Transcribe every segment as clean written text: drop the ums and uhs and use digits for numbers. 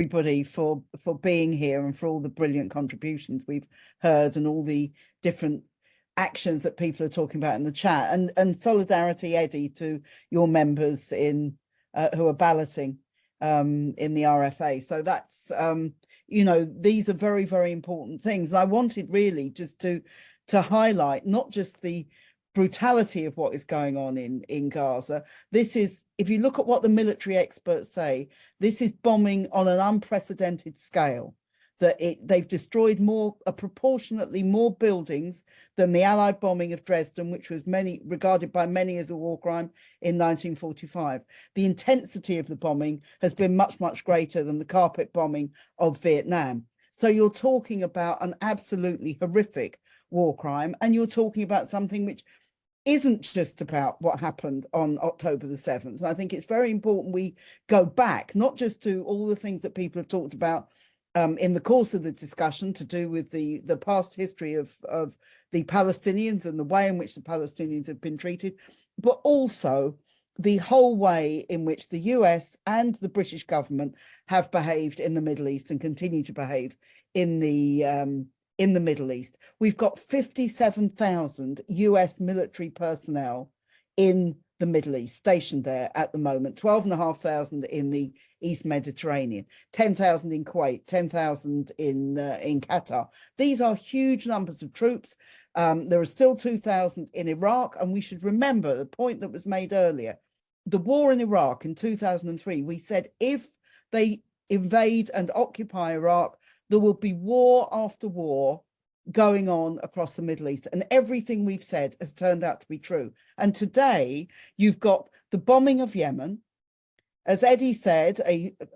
everybody for being here and for all the brilliant contributions we've heard and all the different actions that people are talking about in the chat, and solidarity, Eddie, to your members in who are balloting in the RFA. So that's you know, these are very, very important things. I wanted really just to highlight not just the brutality of what is going on in Gaza. This is, if you look at what the military experts say, this is bombing on an unprecedented scale, that they've destroyed proportionately more buildings than the Allied bombing of Dresden, which was regarded by many as a war crime in 1945. The intensity of the bombing has been much, much greater than the carpet bombing of Vietnam. So you're talking about an absolutely horrific war crime, and you're talking about something which isn't just about what happened on October the 7th. And I think it's very important we go back, not just to all the things that people have talked about in the course of the discussion to do with the past history of the Palestinians and the way in which the Palestinians have been treated, but also the whole way in which the US and the British government have behaved in the Middle East and continue to behave in the Middle East. We've got 57,000 US military personnel in the Middle East stationed there at the moment, 12,500 in the East Mediterranean, 10,000 in Kuwait, 10,000 in Qatar. These are huge numbers of troops. There are still 2,000 in Iraq, and we should remember the point that was made earlier. The war in Iraq in 2003, we said if they invade and occupy Iraq, there will be war after war going on across the Middle East, and everything we've said has turned out to be true. And today you've got the bombing of Yemen, as Eddie said,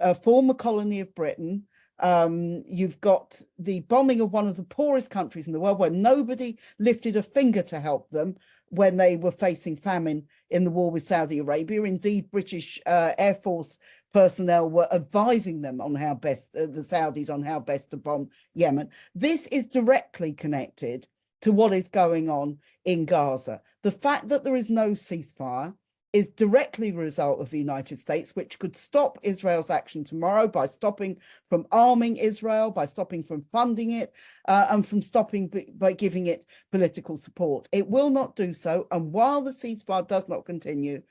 a former colony of Britain. You've got the bombing of one of the poorest countries in the world, where nobody lifted a finger to help them when they were facing famine in the war with Saudi Arabia. Indeed, British Air Force personnel were advising them on how best, the Saudis, on how best to bomb Yemen. This is directly connected to what is going on in Gaza. The fact that there is no ceasefire is directly a result of the United States, which could stop Israel's action tomorrow by stopping from arming Israel, by stopping from funding it, and from stopping by giving it political support. It will not do so. And while the ceasefire does not continue,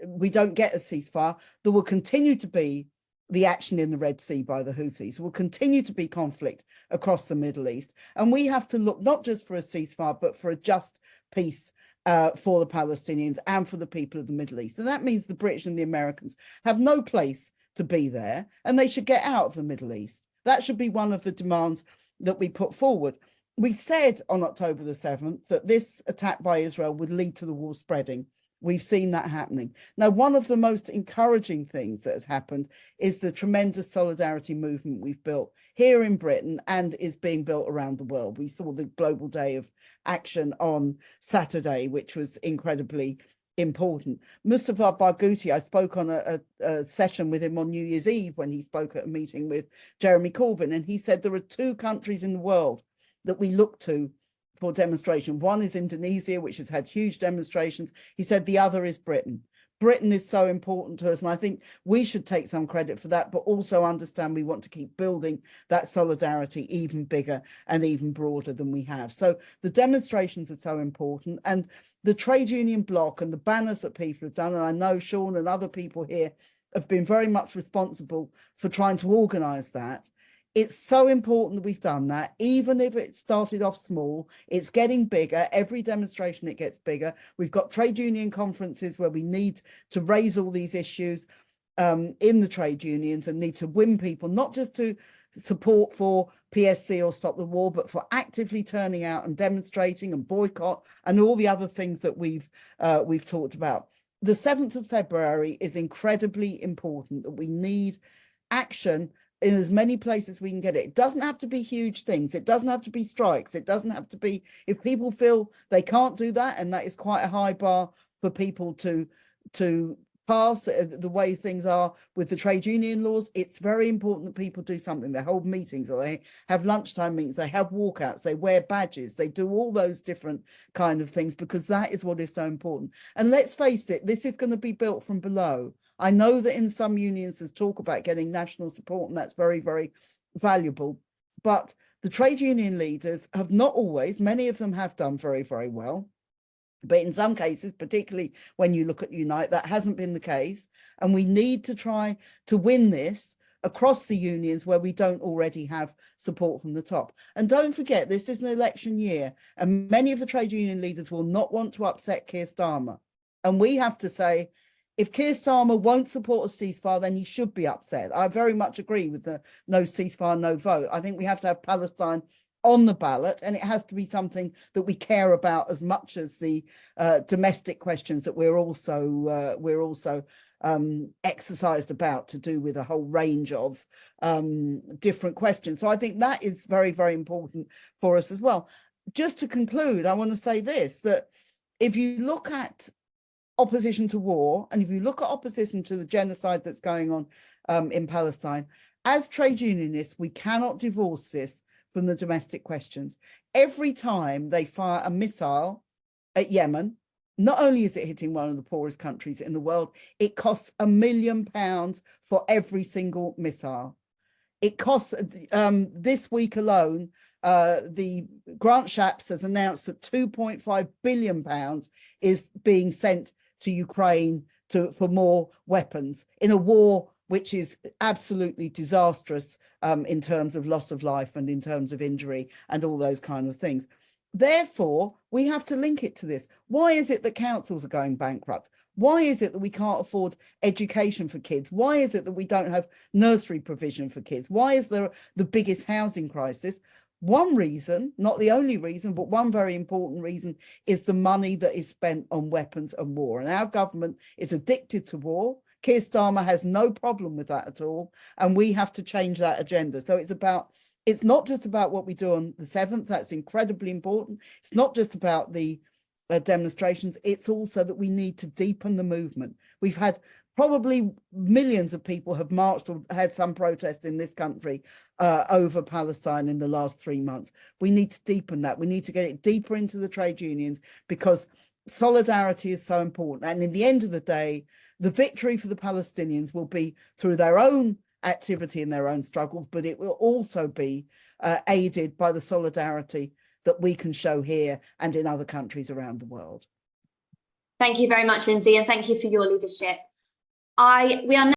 we don't get a ceasefire, there will continue to be the action in the Red Sea by the Houthis. There will continue to be conflict across the Middle East. And we have to look not just for a ceasefire, but for a just peace for the Palestinians and for the people of the Middle East. And that means the British and the Americans have no place to be there, and they should get out of the Middle East. That should be one of the demands that we put forward. We said on October the 7th that this attack by Israel would lead to the war spreading. We've seen that happening. Now, one of the most encouraging things that has happened is the tremendous solidarity movement we've built here in Britain and is being built around the world. We saw the Global Day of Action on Saturday, which was incredibly important. Mustafa Barghouti, I spoke on a session with him on New Year's Eve when he spoke at a meeting with Jeremy Corbyn, and he said there are two countries in the world that we look to for demonstration. One is Indonesia, which has had huge demonstrations. He said the other is Britain. Britain is so important to us, and I think we should take some credit for that, but also understand we want to keep building that solidarity even bigger and even broader than we have. So the demonstrations are so important, and the trade union bloc and the banners that people have done, and I know Sean and other people here have been very much responsible for trying to organise that. It's so important that we've done that, even if it started off small. It's getting bigger. Every demonstration, it gets bigger. We've got trade union conferences where we need to raise all these issues in the trade unions and need to win people, not just to support for PSC or Stop the War, but for actively turning out and demonstrating and boycott and all the other things that we've talked about. The 7th of February is incredibly important, that we need action in as many places we can get it. It doesn't have to be huge things. It doesn't have to be strikes. It doesn't have to be, if people feel they can't do that, and that is quite a high bar for people to pass the way things are with the trade union laws, it's very important that people do something. They hold meetings, or they have lunchtime meetings, they have walkouts, they wear badges, they do all those different kind of things, because that is what is so important. And let's face it, this is going to be built from below. I know that in some unions there's talk about getting national support, and that's very, very valuable. But the trade union leaders have not always, many of them have done very, very well. But in some cases, particularly when you look at Unite, that hasn't been the case. And we need to try to win this across the unions where we don't already have support from the top. And don't forget, this is an election year, and many of the trade union leaders will not want to upset Keir Starmer. And we have to say, if Keir Starmer won't support a ceasefire, then he should be upset. I very much agree with the no ceasefire, no vote. I think we have to have Palestine on the ballot, and it has to be something that we care about as much as the domestic questions that we're also exercised about, to do with a whole range of different questions. So I think that is very, very important for us as well. Just to conclude, I want to say this, that if you look at opposition to war, and if you look at opposition to the genocide that's going on in Palestine, as trade unionists, we cannot divorce this from the domestic questions. Every time they fire a missile at Yemen, not only is it hitting one of the poorest countries in the world, it costs £1 million for every single missile. It costs, this week alone, the Grant Shapps has announced that £2.5 billion is being sent to Ukraine for more weapons in a war which is absolutely disastrous in terms of loss of life and in terms of injury and all those kind of things. Therefore, we have to link it to this. Why is it that councils are going bankrupt? Why is it that we can't afford education for kids? Why is it that we don't have nursery provision for kids? Why is there the biggest housing crisis? One reason, not the only reason, but one very important reason, is the money that is spent on weapons and war. And our government is addicted to war. Keir Starmer has no problem with that at all. And we have to change that agenda. So it's not just about what we do on the 7th. That's incredibly important. It's not just about the demonstrations. It's also that we need to deepen the movement. We've had probably millions of people have marched or had some protest in this country over Palestine in the last 3 months. We need to deepen that. We need to get it deeper into the trade unions, because solidarity is so important. And in the end of the day, the victory for the Palestinians will be through their own activity and their own struggles, but it will also be aided by the solidarity that we can show here and in other countries around the world. Thank you very much, Lindsey, and thank you for your leadership. We are now